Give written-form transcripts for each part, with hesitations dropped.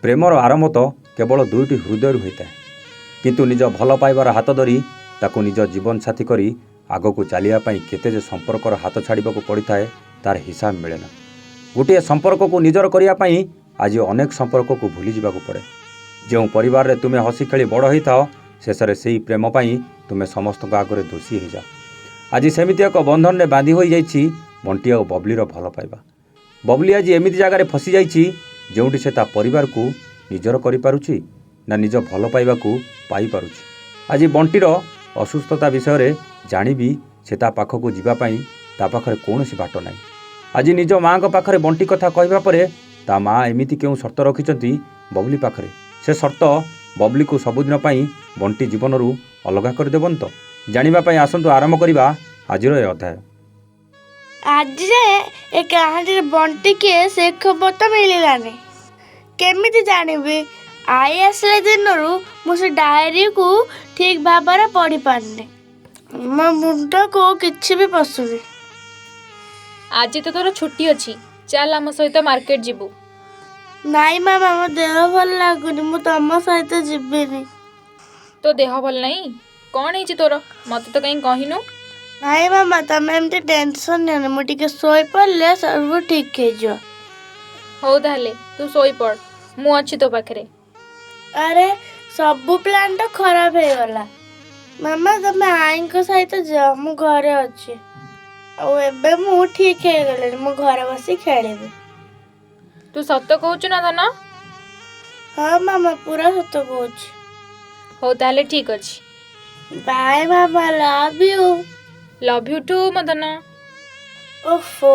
ପ୍ରେମର ଆରମ୍ଭ ତ କେବଳ ଦୁଇଟି ହୃଦୟରୁ ହୋଇଥାଏ, କିନ୍ତୁ ନିଜ ଭଲ ପାଇବାର ହାତ ଧରି ତାକୁ ନିଜ ଜୀବନସାଥୀ କରି ଆଗକୁ ଚାଲିବା ପାଇଁ କେତେ ଯେ ସମ୍ପର୍କର ହାତ ଛାଡ଼ିବାକୁ ପଡ଼ିଥାଏ ତାର ହିସାବ ମିଳେ ନା। ଗୋଟିଏ ସମ୍ପର୍କକୁ ନିଜର କରିବା ପାଇଁ ଆଜି ଅନେକ ସମ୍ପର୍କକୁ ଭୁଲି ଯିବାକୁ ପଡ଼େ। ଯେଉଁ ପରିବାରରେ ତୁମେ ହସି ଖେଳି ବଡ଼ ହୋଇଥାଅ, ଶେଷରେ ସେହି ପ୍ରେମ ପାଇଁ ତୁମେ ସମସ୍ତଙ୍କ ଆଗରେ ଦୋଷୀ ହୋଇଯାଅ। ଆଜି ସେମିତି ଏକ ବନ୍ଧନରେ ବାନ୍ଧି ହୋଇଯାଇଛି ବଣ୍ଟି ଆଉ ବବଲିର ଭଲ ପାଇବା। ବବଲି ଆଜି ଏମିତି ଜାଗାରେ ଫସିଯାଇଛି ଯେଉଁଠି ସେ ତା ପରିବାରକୁ ନିଜର କରିପାରୁଛି ନା ନିଜ ଭଲ ପାଇବାକୁ ପାଇପାରୁଛି। ଆଜି ବଣ୍ଟିର ଅସୁସ୍ଥତା ବିଷୟରେ ଜାଣିବି ସେ ତା ପାଖକୁ ଯିବା ପାଇଁ ତା ପାଖରେ କୌଣସି ବାଟ ନାହିଁ। ଆଜି ନିଜ ମାଆଙ୍କ ପାଖରେ ବଣ୍ଟି କଥା କହିବା ପରେ ତା ମାଆ ଏମିତି କେଉଁ ସର୍ତ୍ତ ରଖିଛନ୍ତି ବବଲି ପାଖରେ, ସେ ସର୍ତ୍ତ ବବଲିକୁ ସବୁଦିନ ପାଇଁ ବଣ୍ଟି ଜୀବନରୁ ଅଲଗା କରିଦେବନି ତ? ଜାଣିବା ପାଇଁ ଆସନ୍ତୁ ଆରମ୍ଭ କରିବା ଆଜିର ଏ ଅଧ୍ୟାୟ। ଆଜି ଏ କାହାଣୀରେ ବଣ୍ଟି କିଏ ସେ ଖବର ତ ମିଳିଲାନି। କେମିତି ଜାଣିବି? ଆଇ ଆସିଲା ଦିନରୁ ମୁଁ ସେ ଡାଏରୀକୁ ଠିକ୍ ଭାବରେ ପଢ଼ି ପାରିନି। ମୋ ମୁଣ୍ଡକୁ କିଛି ବି ପଶୁନି। ଆଜି ତ ତୋର ଛୁଟି ଅଛି, ଚାଲ ଆମ ସହିତ ମାର୍କେଟ ଯିବୁ। ନାଇଁ ମାମା, ମୋ ଦେହ ଭଲ ଲାଗୁନି, ମୁଁ ତମ ସହିତ ଯିବିନି। ତୋ ଦେହ ଭଲ ନାହିଁ? କ'ଣ ହେଇଛି ତୋର? ମୋତେ ତ କାହିଁ କହିନୁ? ନାଇଁ ମାମା, ତମେ ଏମିତି ଟେନସନ୍ ନିଅନି, ମୁଁ ଟିକେ ଶୋଇପଡ଼ିଲେ ସବୁ ଠିକ୍ ହେଇଯିବ। ହଉ ତାହେଲେ ତୁ ଶୋଇପଡ଼, ମୁଁ ଅଛି ତୋ ପାଖରେ। ଆରେ ସବୁ ପ୍ଲାନ୍ ତ ଖରାପ ହେଇଗଲା। ମାମା, ତମେ ଆଈଙ୍କ ସହିତ ଯାଅ, ମୁଁ ଘରେ ଅଛି। ଆଉ ଏବେ ମୁଁ ଠିକ୍ ହେଇଗଲିଣି, ମୁଁ ଘରେ ବସି ଖେଳିବି। ତୁ ସତ କହୁଛୁ ନା ଧନ? ହଁ ମାମା, ପୁରା ସତ କହୁଛି। ହଉ ତାହେଲେ ଠିକ୍ ଅଛି। ବାଏ ମାମା, love you. Love you too Madan. ଓହୋ,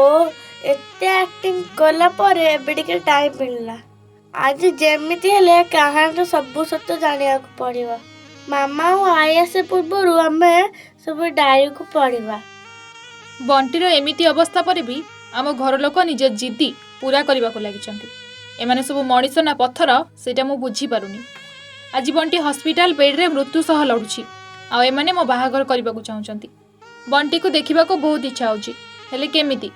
ଏତେ ଆକ୍ଟିଂ କଲା ପରେ ଏବେ ଟିକେ ଟାଇମ୍ ମିଳିଲା। ଆଜି ଯେମିତି ହେଲେ କାହାଣୀର ସବୁ ସତ ଜାଣିବାକୁ ପଡ଼ିବ। ମାମା ଆଉ ଆଈ ଆସିବା ପୂର୍ବରୁ ଆମେ ସବୁ ଡାଏରୀକୁ ପଢ଼ିବା। ବଣ୍ଟିର ଏମିତି ଅବସ୍ଥା ପରେ ବି ଆମ ଘର ଲୋକ ନିଜ ଜିଦି ପୁରା କରିବାକୁ ଲାଗିଛନ୍ତି। ଏମାନେ ସବୁ ମଣିଷ ନା ପଥର ସେଇଟା ମୁଁ ବୁଝିପାରୁନି। ଆଜି ବଣ୍ଟି ହସ୍ପିଟାଲ ବେଡ୍ରେ ମୃତ୍ୟୁ ସହ ଲଢ଼ୁଛି, ଆଉ ଏମାନେ ମୋ ବାହାଘର କରିବାକୁ ଚାହୁଁଛନ୍ତି। ବଣ୍ଟିକୁ ଦେଖିବାକୁ ବହୁତ ଇଚ୍ଛା ହେଉଛି, ହେଲେ କେମିତି?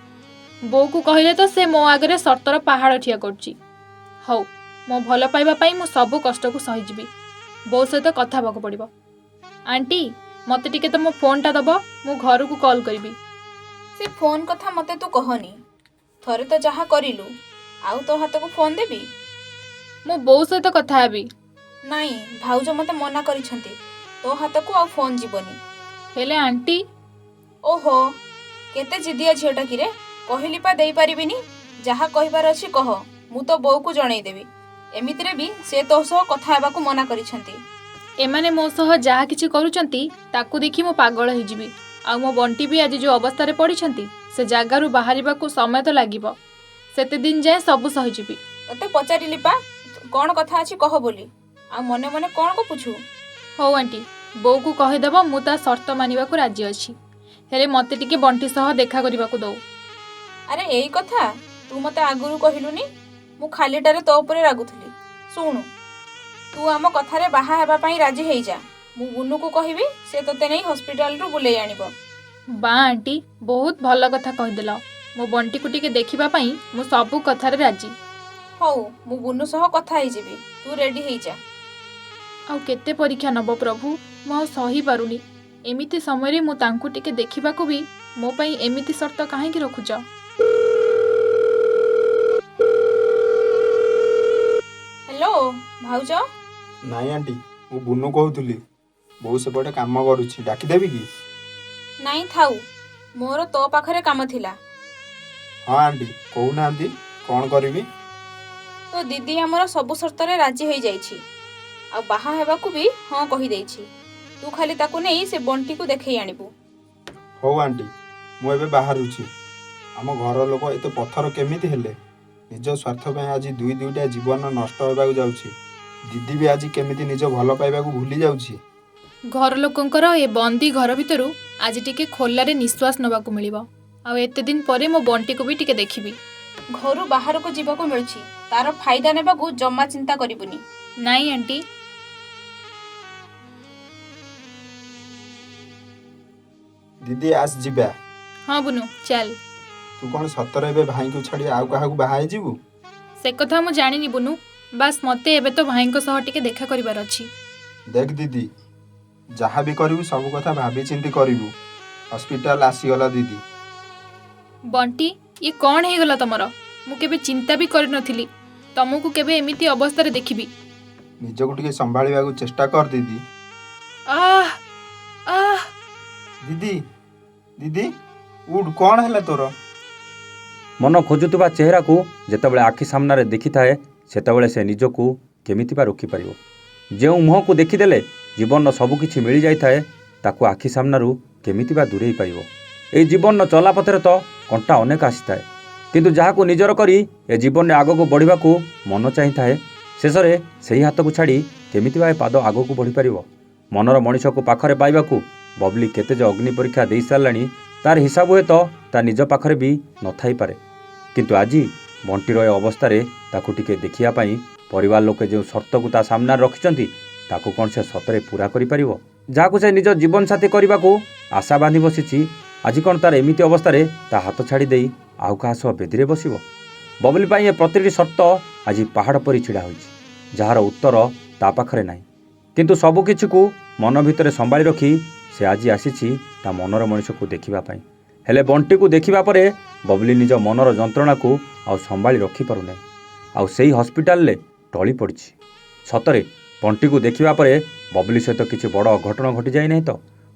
ବୋଉକୁ କହିଲେ ତ ସେ ମୋ ଆଗରେ ସର୍ତ୍ତର ପାହାଡ଼ ଠିଆ କରୁଛି। ହଉ, ମୋ ଭଲ ପାଇବା ପାଇଁ ମୁଁ ସବୁ କଷ୍ଟକୁ ସହିଯିବି। ବୋଉ ସହିତ କଥା ହେବାକୁ ପଡ଼ିବ। ଆଣ୍ଟି, ମୋତେ ଟିକେ ତମ ଫୋନ୍ଟା ଦେବ, ମୁଁ ଘରକୁ କଲ୍ କରିବି। ସେ ଫୋନ୍ କଥା ମୋତେ ତୁ କହନି। ଥରେ ତ ଯାହା କରିଲୁ, ଆଉ ତୋ ହାତକୁ ଫୋନ୍ ଦେବି? ମୁଁ ବୋଉ ସହିତ କଥା ହେବି। ନାଇଁ, ଭାଉଜ ମୋତେ ମନା କରିଛନ୍ତି, ତୋ ହାତକୁ ଆଉ ଫୋନ୍ ଯିବନି। ହେଲେ ଆଣ୍ଟି। ଓହୋ, କେତେ ଜିଦିଆ ଝିଅଟା କିରେ? କହିଲି ପା ଦେଇପାରିବିନି। ଯାହା କହିବାର ଅଛି କହ, ମୁଁ ତ ବୋଉକୁ ଜଣେଇଦେବି। ଏମିତିରେ ବି ସେ ତୋ ସହ କଥା ହେବାକୁ ମନା କରିଛନ୍ତି। ଏମାନେ ମୋ ସହ ଯାହା କିଛି କରୁଛନ୍ତି ତାକୁ ଦେଖି ମୁଁ ପାଗଳ ହେଇଯିବି। ଆଉ ମୋ ବଣ୍ଟି ବି ଆଜି ଯେଉଁ ଅବସ୍ଥାରେ ପଡ଼ିଛନ୍ତି, ସେ ଜାଗାରୁ ବାହାରିବାକୁ ସମୟ ତ ଲାଗିବ। ସେତେ ଦିନ ଯାଏଁ ସବୁ ସହିଯିବି। ତତେ ପଚାରିଲି ପା କ'ଣ କଥା ଅଛି କହ ବୋଲି, ଆଉ ମନେ ମନେ କ'ଣ ଗପୁଛୁ? ହଉ ଆଣ୍ଟି, ବୋଉକୁ କହିଦେବ ମୁଁ ତା ସର୍ତ୍ତ ମାନିବାକୁ ରାଜି ଅଛି, ହେଲେ ମୋତେ ଟିକେ ବଣ୍ଟି ସହ ଦେଖା କରିବାକୁ ଦଉ। ଆରେ ଏଇ କଥା ତୁ ମୋତେ ଆଗରୁ କହିଲୁନି? ମୁଁ ଖାଲିଟାରେ ତୋ ଉପରେ ରାଗୁଥିଲି। ଶୁଣୁ, ତୁ ଆମ କଥାରେ ବାହା ହେବା ପାଇଁ ରାଜି ହେଇଯା। ମୁଁ ବୁନୁକୁ କହିବି, ସେ ତୋତେ ନେଇ ହସ୍ପିଟାଲରୁ ବୁଲେଇ ଆଣିବ। ବାଃ ଆଣ୍ଟି, ବହୁତ ଭଲ କଥା କହିଦେଲ। ମୋ ବଣ୍ଟିକୁ ଟିକେ ଦେଖିବା ପାଇଁ ମୁଁ ସବୁ କଥାରେ ରାଜି। ହଉ, ମୁଁ ବୁନୁ ସହ କଥା ହେଇଯିବି, ତୁ ରେଡ଼ି ହେଇଯା। ଆଉ କେତେ ପରୀକ୍ଷା ନେବ ପ୍ରଭୁ, ମୁଁ ଆଉ ସହିପାରୁନି। ଏମିତି ସମୟରେ ମୁଁ ତାଙ୍କୁ ଟିକେ ଦେଖିବାକୁ ବି ମୋ ପାଇଁ ଏମିତି ସର୍ତ୍ତ କାହିଁକି ରଖୁଛ? ହ୍ୟାଲୋ ଭାଉଜ। ନାଇଁ ଆଣ୍ଟି, ମୁଁ ବୁନୁ କହୁଥିଲି। ବୋଉ ସେପଟେ କାମ କରୁଛି, ଡାକିଦେବି କି? ନାଇଁ ଥାଉ, ମୋର ତୋ ପାଖରେ କାମ ଥିଲା। ହଁ ଆଣ୍ଟି, କହୁନାହାନ୍ତି କ'ଣ କରିବି? ତୋ ଦିଦି ଆମର ସବୁ ସର୍ତ୍ତରେ ରାଜି ହେଇଯାଇଛି, ଆଉ ବାହା ହେବାକୁ ବି ହଁ କହିଦେଇଛି। ତୁ ଖାଲି ତାକୁ ନେଇ ସେ ବଣ୍ଟିକୁ ଦେଖେଇ ଆଣିବୁ। ହଉ ଆଣ୍ଟି, ମୁଁ ଏବେ ବାହାରୁଛି। ଆମ ଘର ଲୋକ ଏତେ ପଥର କେମିତି ହେଲେ? ନିଜ ସ୍ୱାର୍ଥ ପାଇଁ ଆଜି ଦୁଇଟା ଜୀବନ ନଷ୍ଟ ହେବାକୁ ଯାଉଛି। ଦିଦି ବି ଆଜି କେମିତି ନିଜ ଭଲ ପାଇବାକୁ ଭୁଲି ଯାଉଛି। ଘର ଲୋକଙ୍କର ଏ ବନ୍ଦୀ ଘର ଭିତରୁ ଆଜି ଟିକେ ଖୋଲାରେ ନିଶ୍ୱାସ ନେବାକୁ ମିଳିବ। ଆଉ ଏତେ ଦିନ ପରେ ମୋ ବଣ୍ଟିକୁ ବି ଟିକେ ଦେଖିବି। ଘରୁ ବାହାରକୁ ଯିବାକୁ ମିଳୁଛି, ତାର ଫାଇଦା ନେବାକୁ ଜମା ଚିନ୍ତା କରିବୁନି। ନାଇଁ ଆଣ୍ଟି। ଦିଦି ଆସ ଯିବା। ହଁ ବୁନୁ, ଚାଲ। ତୁ କ'ଣ ସତରେ ଏବେ ଭାଇଙ୍କୁ ଛାଡ଼ି ଆଉ କାହାକୁ ବାହା ହେଇଯିବୁ? ସେ କଥା ମୁଁ ଜାଣିନି ବୁନୁ, ବାସ୍ ମୋତେ ଏବେ ତ ଭାଇଙ୍କ ସହ ଟିକେ ଦେଖା କରିବାର ଅଛି। ଦେଖ ଦିଦି, ଯାହା ବି କରିବୁ ସବୁ କଥା ଭାବି ଚିନ୍ତି କରିବୁ। ହସ୍ପିଟାଲ ଆସିଗଲା ଦିଦି। ବଣ୍ଟି, ଇଏ କ'ଣ ହେଇଗଲା ତମର? ମୁଁ କେବେ ଚିନ୍ତା ବି କରିନଥିଲି ତମକୁ କେବେ ଏମିତି ଅବସ୍ଥାରେ ଦେଖିବି। ନିଜକୁ ଟିକେ ସମ୍ଭାଳିବାକୁ ଚେଷ୍ଟା କର ଦିଦି। ଆଃ ଆଃ ଦିଦି ଦିଦି ଉଠ, କ'ଣ ହେଲା ତୋର? ମନ ଖୋଜୁଥିବା ଚେହେରାକୁ ଯେତେବେଳେ ଆଖି ସାମ୍ନାରେ ଦେଖିଥାଏ ସେତେବେଳେ ସେ ନିଜକୁ କେମିତି ବା ରୋକିପାରିବ? ଯେଉଁ ମୁହଁକୁ ଦେଖିଦେଲେ ଜୀବନର ସବୁକିଛି ମିଳିଯାଇଥାଏ ତାକୁ ଆଖି ସାମ୍ନାରୁ କେମିତି ବା ଦୂରେଇ ପାରିବ? ଏହି ଜୀବନର ଚଲାପଥରେ ତ କଣ୍ଟା ଅନେକ ଆସିଥାଏ, କିନ୍ତୁ ଯାହାକୁ ନିଜର କରି ଏ ଜୀବନରେ ଆଗକୁ ବଢ଼ିବାକୁ ମନ ଚାହିଁଥାଏ ଶେଷରେ ସେହି ହାତକୁ ଛାଡ଼ି କେମିତି ବା ଏ ପାଦ ଆଗକୁ ବଢ଼ିପାରିବ? ମନର ମଣିଷକୁ ପାଖରେ ପାଇବାକୁ ବବଲି କେତେ ଯେ ଅଗ୍ନି ପରୀକ୍ଷା ଦେଇସାରିଲାଣି ତାର ହିସାବ ହୁଏତ ତା ନିଜ ପାଖରେ ବି ନଥାଇପାରେ। କିନ୍ତୁ ଆଜି ବଣ୍ଟିର ଏ ଅବସ୍ଥାରେ ତାକୁ ଟିକେ ଦେଖିବା ପାଇଁ ପରିବାର ଲୋକେ ଯେଉଁ ସର୍ତ୍ତକୁ ତା ସାମ୍ନାରେ ରଖିଛନ୍ତି ତାକୁ କ'ଣ ସେ ସତରେ ପୂରା କରିପାରିବ? ଯାହାକୁ ସେ ନିଜ ଜୀବନସାଥୀ କରିବାକୁ ଆଶା ବାନ୍ଧି ବସିଛି ଆଜି କ'ଣ ତାର ଏମିତି ଅବସ୍ଥାରେ ତା ହାତ ଛାଡ଼ି ଦେଇ ଆଉ କାହା ସହ ବେଦିରେ ବସିବ? ବବଲି ପାଇଁ ଏ ପ୍ରତିଟି ସର୍ତ୍ତ ଆଜି ପାହାଡ଼ ପରି ଛିଡ଼ା ହୋଇଛି, ଯାହାର ଉତ୍ତର ତା ପାଖରେ ନାହିଁ। କିନ୍ତୁ ସବୁକିଛିକୁ ମନ ଭିତରେ ସମ୍ଭାଳି ରଖି ସେ ଆଜି ଆସିଛି ତା ମନର ମଣିଷକୁ ଦେଖିବା ପାଇଁ। ହେଲେ ବଣ୍ଟିକୁ ଦେଖିବା ପରେ ବବଲି ନିଜ ମନର ଯନ୍ତ୍ରଣାକୁ ଆଉ ସମ୍ଭାଳି ରଖିପାରୁନାହିଁ, ଆଉ ସେଇ ହସ୍ପିଟାଲରେ ଟଳି ପଡ଼ିଛି। ସତରେ ବଣ୍ଟିକୁ ଦେଖିବା ପରେ ବବଲି ସହିତ କିଛି ବଡ଼ ଅଘଟଣ ଘଟିଯାଇ ନାହିଁ ତ?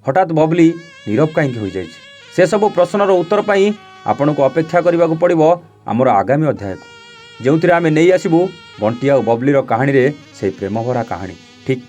ହଠାତ୍ ବବଲି ନୀରବ କାହିଁକି ହୋଇଯାଇଛି? ସେସବୁ ପ୍ରଶ୍ନର ଉତ୍ତର ପାଇଁ ଆପଣଙ୍କୁ ଅପେକ୍ଷା କରିବାକୁ ପଡ଼ିବ ଆମର ଆଗାମୀ ଅଧ୍ୟାୟକୁ, ଯେଉଁଥିରେ ଆମେ ନେଇ ଆସିବୁ ବଣ୍ଟି ଆଉ ବବଲିର କାହାଣୀରେ ସେହି ପ୍ରେମଭରା କାହାଣୀ। ଠିକ୍